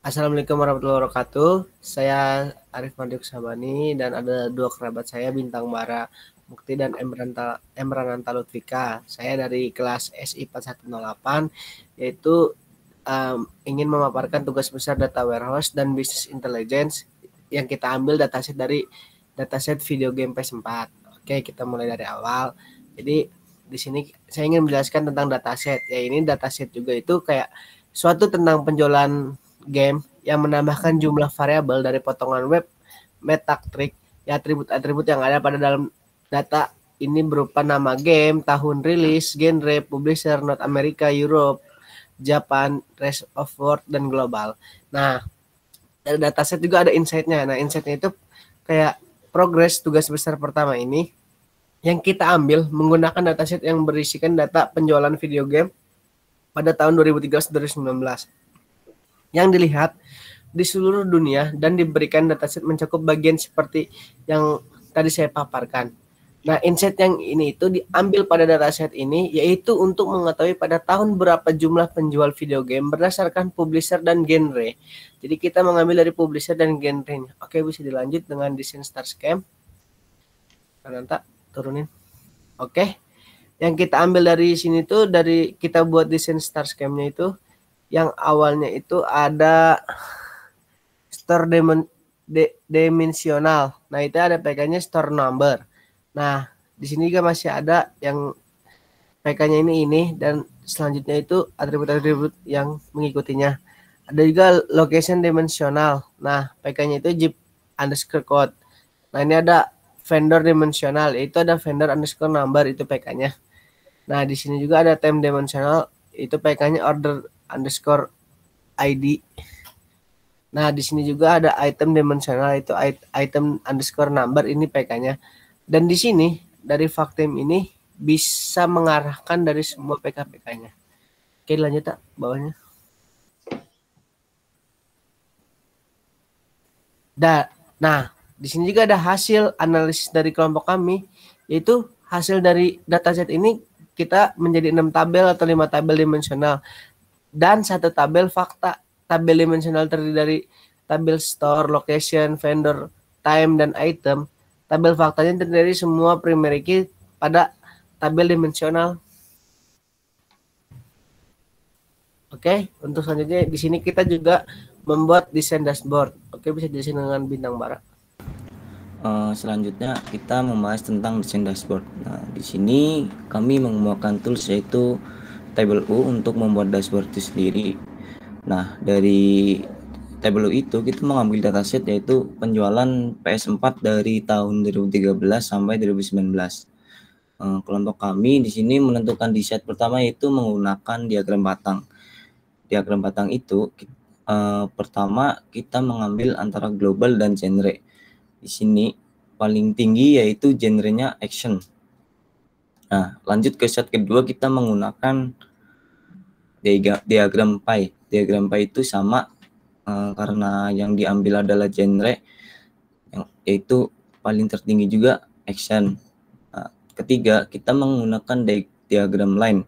Assalamualaikum warahmatullahi wabarakatuh. Saya Arif Madiuk Sabani dan ada dua kerabat saya Bintang Bara Mukti dan Emrananta Lutfika. Saya dari kelas SI 4108 yaitu ingin memaparkan tugas besar data warehouse dan business intelligence yang kita ambil dataset dari dataset video game PS4. Oke, kita mulai dari awal. Jadi di sini saya ingin menjelaskan tentang dataset. Ya ini dataset juga itu kayak suatu tentang penjualan game yang menambahkan jumlah variabel dari potongan web Metacritic, ya atribut-atribut yang ada pada dalam data ini berupa nama game, tahun rilis, genre, publisher, North America, Europe, Japan, rest of world, dan global. Nah, dari dataset juga ada insight-nya. Nah, insight-nya itu kayak progres tugas besar pertama ini yang kita ambil menggunakan dataset yang berisikan data penjualan video game pada tahun 2013-2019. Yang dilihat di seluruh dunia dan diberikan dataset mencakup bagian seperti yang tadi saya paparkan. Nah, insight yang ini itu diambil pada dataset ini yaitu untuk mengetahui pada tahun berapa jumlah penjual video game berdasarkan publisher dan genre. Jadi kita mengambil dari publisher dan genre-nya. Oke, bisa dilanjut dengan desain Starscam. Nanti turunin. Oke. Yang kita ambil dari sini tuh dari kita buat desain Starscam-nya itu yang awalnya itu ada store dimensional. Nah, itu ada PK-nya store number. Nah, di sini juga masih ada yang PK-nya ini dan selanjutnya itu atribut-atribut yang mengikutinya. Ada juga location dimensional. Nah, PK-nya itu zip underscore code. Nah, ini ada vendor dimensional, yaitu ada vendor underscore number itu PK-nya. Nah, di sini juga ada time dimensional, itu PK-nya order underscore ID. Nah, di sini juga ada item dimensional, itu item underscore number, ini PK-nya. Dan di sini, dari Factim ini, bisa mengarahkan dari semua PK-PK-nya. Oke, lanjut tak bawahnya. Nah, di sini juga ada hasil analisis dari kelompok kami, yaitu hasil dari dataset ini kita menjadi 6 tabel atau 5 tabel dimensional. Dan satu tabel fakta. Tabel dimensional terdiri dari tabel store, location, vendor, time, dan item. Tabel faktanya terdiri dari semua primary key pada tabel dimensional. Oke, untuk selanjutnya di sini kita juga membuat desain dashboard. Oke, bisa desain dengan Bintang Bara. Selanjutnya kita membahas tentang desain dashboard. Nah, di sini kami menggunakan tools yaitu Tableau untuk membuat dashboard itu sendiri. Nah, dari Tableau itu kita mengambil dataset yaitu penjualan PS4 dari tahun 2013 sampai 2019. Kelompok kami di sini menentukan di set pertama yaitu menggunakan diagram batang. Diagram batang itu pertama kita mengambil antara global dan genre. Di sini paling tinggi yaitu genrenya action. Nah, lanjut ke set kedua kita menggunakan diagram pie. Diagram pie itu sama karena yang diambil adalah genre yaitu paling tertinggi juga action. Nah, ketiga kita menggunakan diagram line.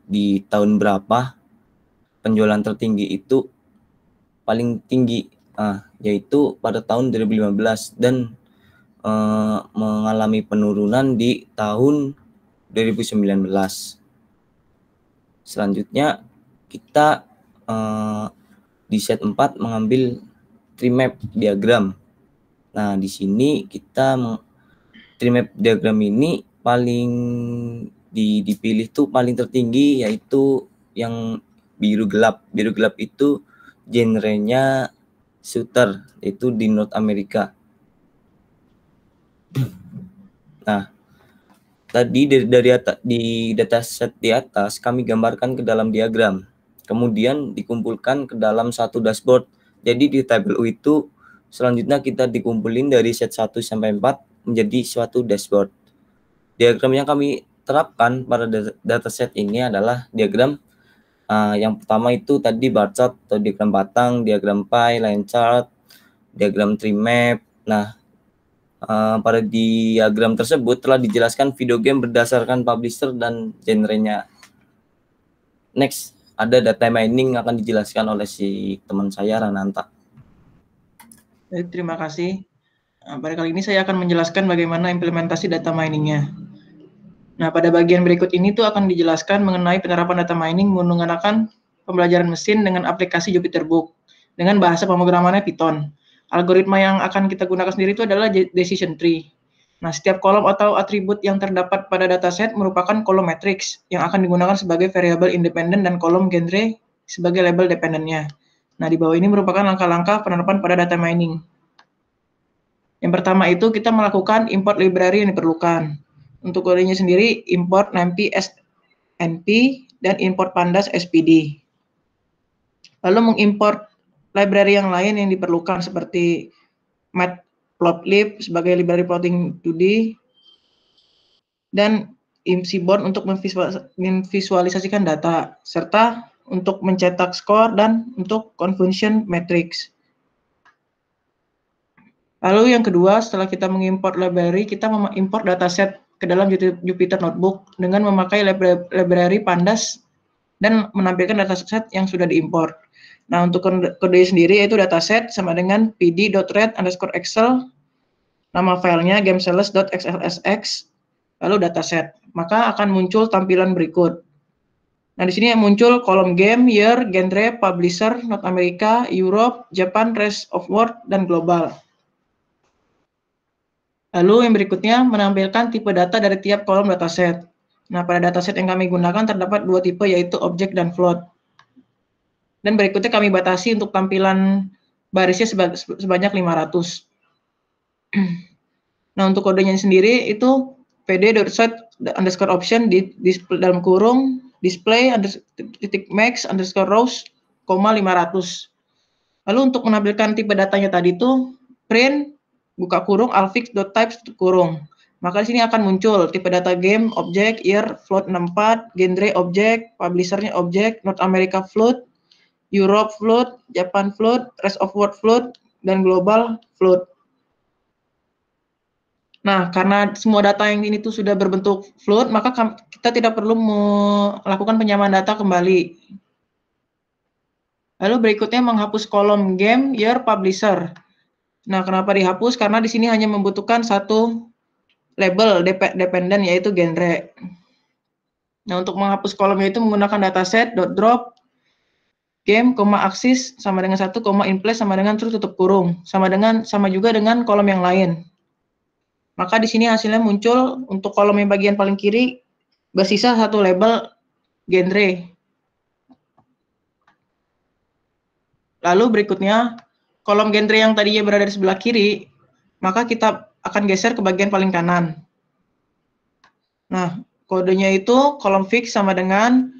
Di tahun berapa penjualan tertinggi itu paling tinggi, yaitu pada tahun 2015 dan mengalami penurunan di tahun 2019. Selanjutnya kita di set 4 mengambil tree map diagram. Nah, di sini kita tree map diagram ini paling dipilih tuh paling tertinggi yaitu yang biru gelap. Biru gelap itu genrenya shooter, yaitu di North America. Nah, tadi di dataset di atas kami gambarkan ke dalam diagram. Kemudian dikumpulkan ke dalam satu dashboard. Jadi di Tableau itu selanjutnya kita dikumpulin dari set 1 sampai 4 menjadi suatu dashboard. Diagram yang kami terapkan pada dataset ini adalah diagram yang pertama itu tadi bar chart atau diagram batang, diagram pie, line chart, diagram tree map. Nah, pada diagram tersebut telah dijelaskan video game berdasarkan publisher dan genrenya. Next, ada data mining akan dijelaskan oleh si teman saya Rananta. Terima kasih. Pada kali ini saya akan menjelaskan bagaimana implementasi data miningnya. Nah, pada bagian berikut ini tuh akan dijelaskan mengenai penerapan data mining menggunakan pembelajaran mesin dengan aplikasi JupyterBook dengan bahasa pemrogramannya Python. Algoritma yang akan kita gunakan sendiri itu adalah decision tree. Nah, setiap kolom atau atribut yang terdapat pada dataset merupakan kolom matriks yang akan digunakan sebagai variabel independen dan kolom genre sebagai label dependennya. Nah, di bawah ini merupakan langkah-langkah penerapan pada data mining. Yang pertama itu kita melakukan import library yang diperlukan. Untuk kodenya sendiri, import NumPy SNP dan import pandas SPD. Lalu mengimport library yang lain yang diperlukan seperti matplotlib sebagai library plotting 2D dan imcboard untuk memvisualisasikan data serta untuk mencetak skor dan untuk conversion matrix. Lalu yang kedua, setelah kita mengimport library, kita mengimport dataset ke dalam Jupyter Notebook dengan memakai library pandas dan menampilkan dataset yang sudah diimport. Nah, untuk kode sendiri yaitu dataset sama dengan pd.read_excel, nama filenya gamesales.xlsx, lalu dataset. Maka akan muncul tampilan berikut. Nah, di sini muncul kolom game, year, genre, publisher, North America, Europe, Japan, rest of world, dan global. Lalu yang berikutnya menampilkan tipe data dari tiap kolom dataset. Nah, pada dataset yang kami gunakan terdapat dua tipe yaitu objek dan float. Dan berikutnya kami batasi untuk tampilan barisnya sebanyak 500. Nah, untuk kodenya sendiri itu pd.set_option di dalam kurung display _max_rows, 500. Lalu untuk menampilkan tipe datanya tadi itu print buka kurung alfix.types kurung. Maka di sini akan muncul tipe data game, objek, year, float 64, genre objek, publishernya objek, North America float, Europe float, Japan float, rest of world float, dan global float. Nah, karena semua data yang ini tuh sudah berbentuk float, maka kita tidak perlu melakukan penyamaan data kembali. Lalu berikutnya menghapus kolom game, year, publisher. Nah, kenapa dihapus? Karena di sini hanya membutuhkan satu label dependen yaitu genre. Nah, untuk menghapus kolomnya itu menggunakan dataset.drop game, axis sama dengan 1, inplace sama dengan true tutup kurung. Sama juga dengan kolom yang lain. Maka di sini hasilnya muncul untuk kolom yang bagian paling kiri bersisa satu label genre. Lalu berikutnya kolom genre yang tadinya berada di sebelah kiri, maka kita akan geser ke bagian paling kanan. Nah, kodenya itu kolom fix sama dengan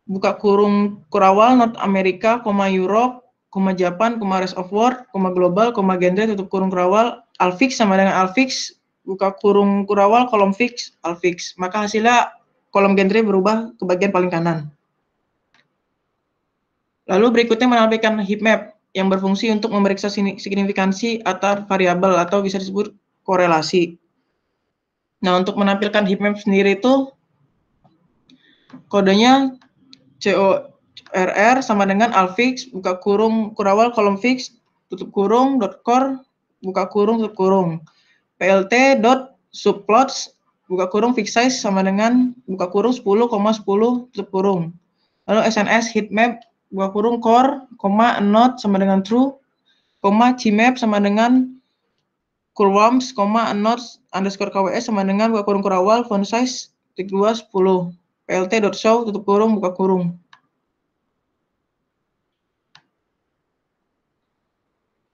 buka kurung kurawal North America, Europe, Japan, rest of world, global, genre tutup kurung kurawal, alfix sama dengan alfix, buka kurung kurawal, kolom fix, alfix. Maka hasilnya kolom genre berubah ke bagian paling kanan. Lalu berikutnya menampilkan heatmap yang berfungsi untuk memeriksa signifikansi antar variabel atau bisa disebut korelasi. Nah, untuk menampilkan heatmap sendiri itu kodenya CORR sama dengan alfix buka kurung kurawal kolom fix tutup kurung .core buka kurung tutup kurung plt.subplots buka kurung fix size sama dengan buka kurung 10,10 tutup kurung. Lalu SNS heatmap buka kurung core, not sama dengan true, cmap sama dengan curvams, not_kws sama dengan buka kurung kurawal font size 2 10, plt.show tutup kurung buka kurung.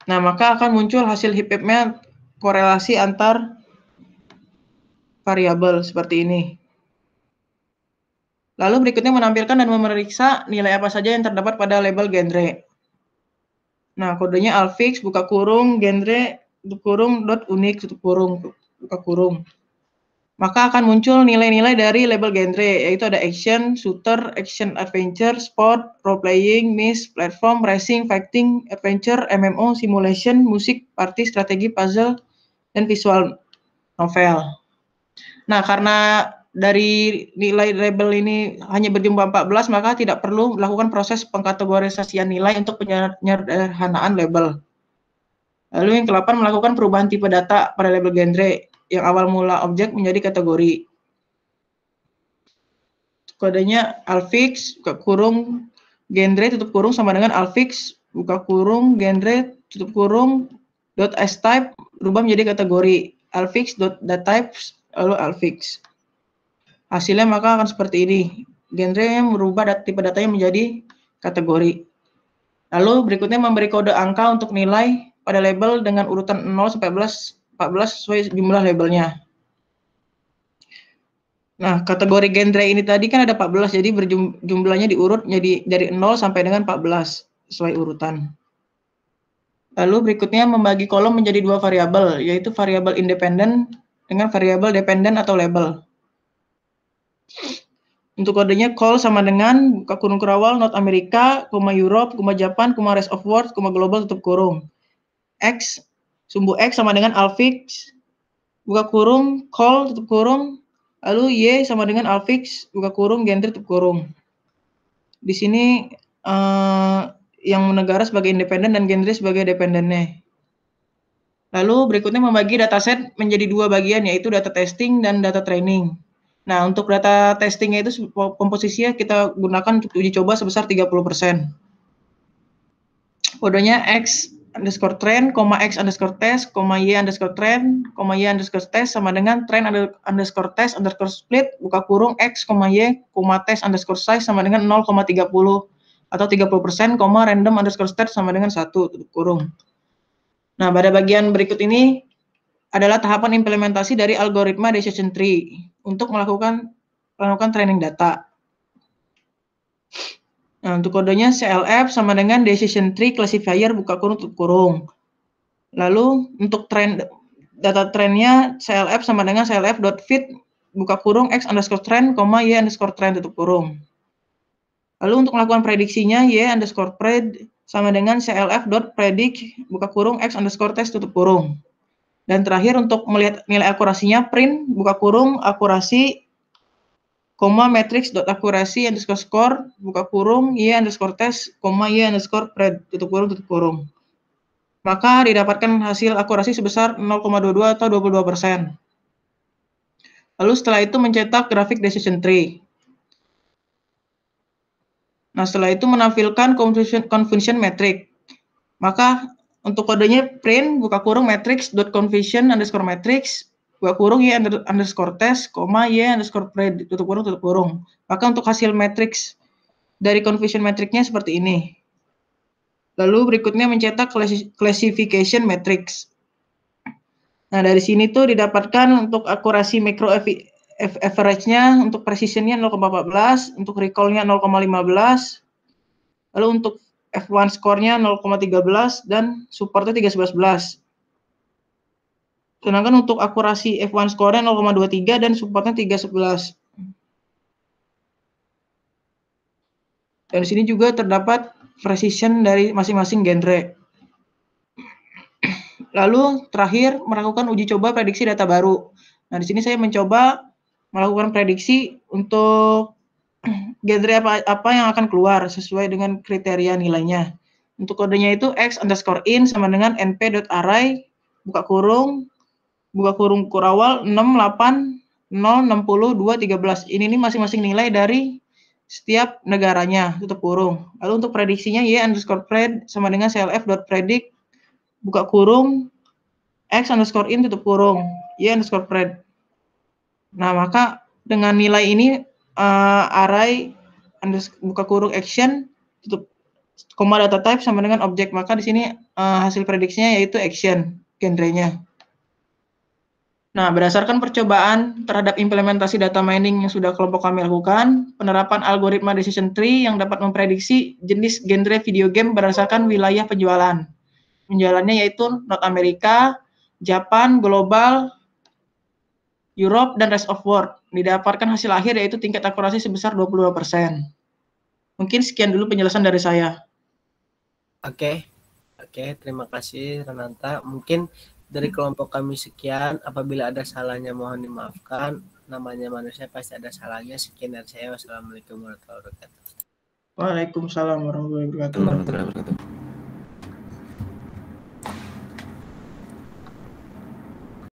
Nah, maka akan muncul hasil heatmap-nya korelasi antar variabel seperti ini. Lalu berikutnya menampilkan dan memeriksa nilai apa saja yang terdapat pada label genre. Nah, kodenya alfix buka kurung genre tutup kurung .unique tutup kurung buka kurung. Maka akan muncul nilai-nilai dari label genre yaitu ada action, shooter, action adventure, sport, role playing, miss, platform, racing, fighting, adventure, MMO, simulation, musik, party, strategi, puzzle, dan visual novel. Nah, karena dari nilai label ini hanya berjumlah 14, maka tidak perlu melakukan proses pengkategorisasian nilai untuk penyederhanaan label. Lalu yang ke-8, melakukan perubahan tipe data pada label genre yang awal mula objek menjadi kategori. Kodenya alfix, buka kurung, genre, tutup kurung, sama dengan alfix, buka kurung, genre, tutup kurung, .type, berubah menjadi kategori. Alfix, .datype, lalu alfix. Hasilnya maka akan seperti ini. Genre yang merubah tipe datanya menjadi kategori. Lalu berikutnya memberi kode angka untuk nilai pada label dengan urutan 0 sampai 14 sesuai jumlah labelnya. Nah, kategori genre ini tadi kan ada 14, jadi jumlahnya diurut jadi dari 0 sampai dengan 14 sesuai urutan. Lalu berikutnya membagi kolom menjadi dua variabel, yaitu variabel independen dengan variabel dependen atau label. Untuk kodenya call sama dengan buka kurung kurawal North America, Europe, Japan, rest of world, global tutup kurung. X, sumbu X sama dengan alfix, buka kurung, call tutup kurung, lalu Y sama dengan alfix, buka kurung, genre tutup kurung. Di sini yang negara sebagai independen dan genre sebagai dependennya. Lalu berikutnya membagi dataset menjadi dua bagian, yaitu data testing dan data training. Nah, untuk data testingnya itu komposisinya kita gunakan untuk uji coba sebesar 30%. Kodenya X underscore trend, X underscore test, Y underscore trend, Y underscore test sama dengan trend underscore test underscore split, buka kurung X, Y, test underscore size sama dengan 0,30 atau 30%, random underscore start sama dengan 1, tutup kurung. Nah, pada bagian berikut ini adalah tahapan implementasi dari algoritma decision tree untuk melakukan training data. Nah, untuk kodenya CLF sama dengan decision tree classifier buka kurung tutup kurung. Lalu untuk data trendnya CLF sama dengan CLF.fit buka kurung X underscore trend, Y underscore trend tutup kurung. Lalu untuk melakukan prediksinya Y underscore pred sama dengan CLF.predict buka kurung X underscore test tutup kurung. Dan terakhir untuk melihat nilai akurasinya print buka kurung akurasi, matrix.akurasi underscore score buka kurung Y underscore test, Y underscore pred tutup kurung. Maka didapatkan hasil akurasi sebesar 0,22 atau 22%. Lalu setelah itu mencetak grafik decision tree. Nah, setelah itu menampilkan confusion metric. Maka untuk kodenya print buka kurung matrix.confusion underscore matrix buka kurung Y underscore test, Y underscore pred tutup kurung. Maka untuk hasil matrix dari confusion metricnya seperti ini. Lalu berikutnya mencetak classification matrix. Nah, dari sini tuh didapatkan untuk akurasi macro average-nya, untuk precision-nya 0,14, untuk recall-nya 0,15, lalu untuk F1 score-nya 0,13 dan support-nya 311. Sedangkan untuk akurasi F1 score-nya 0,23 dan support-nya 311. Dan di sini juga terdapat precision dari masing-masing genre. Lalu terakhir melakukan uji coba prediksi data baru. Nah, di sini saya mencoba melakukan prediksi untuk genre apa yang akan keluar sesuai dengan kriteria nilainya. Untuk kodenya itu X underscore in sama dengan np.array buka kurung kurawal 6, 8, 0, 60, 2, 13. Ini masing-masing nilai dari setiap negaranya, tutup kurung. Lalu untuk prediksinya Y underscore pred sama dengan CLF.predict buka kurung X underscore in tutup kurung Y underscore pred. Nah, maka dengan nilai ini array buka kurung action tutup data type sama dengan objek, maka di sini hasil prediksinya yaitu action genrenya. Nah, berdasarkan percobaan terhadap implementasi data mining yang sudah kelompok kami lakukan, penerapan algoritma decision tree yang dapat memprediksi jenis genre video game berdasarkan wilayah penjualan. Penjualannya yaitu North America, Japan, global, Europe, dan rest of world. Didapatkan hasil akhir yaitu tingkat akurasi sebesar 22%. Mungkin sekian dulu penjelasan dari saya. Oke, terima kasih Renanta. Mungkin dari kelompok kami sekian, apabila ada salahnya mohon dimaafkan. namanya manusia pasti ada salahnya. Sekian dari saya. Wassalamualaikum warahmatullahi wabarakatuh. Waalaikumsalam warahmatullahi wabarakatuh. Warahmatullahi wabarakatuh.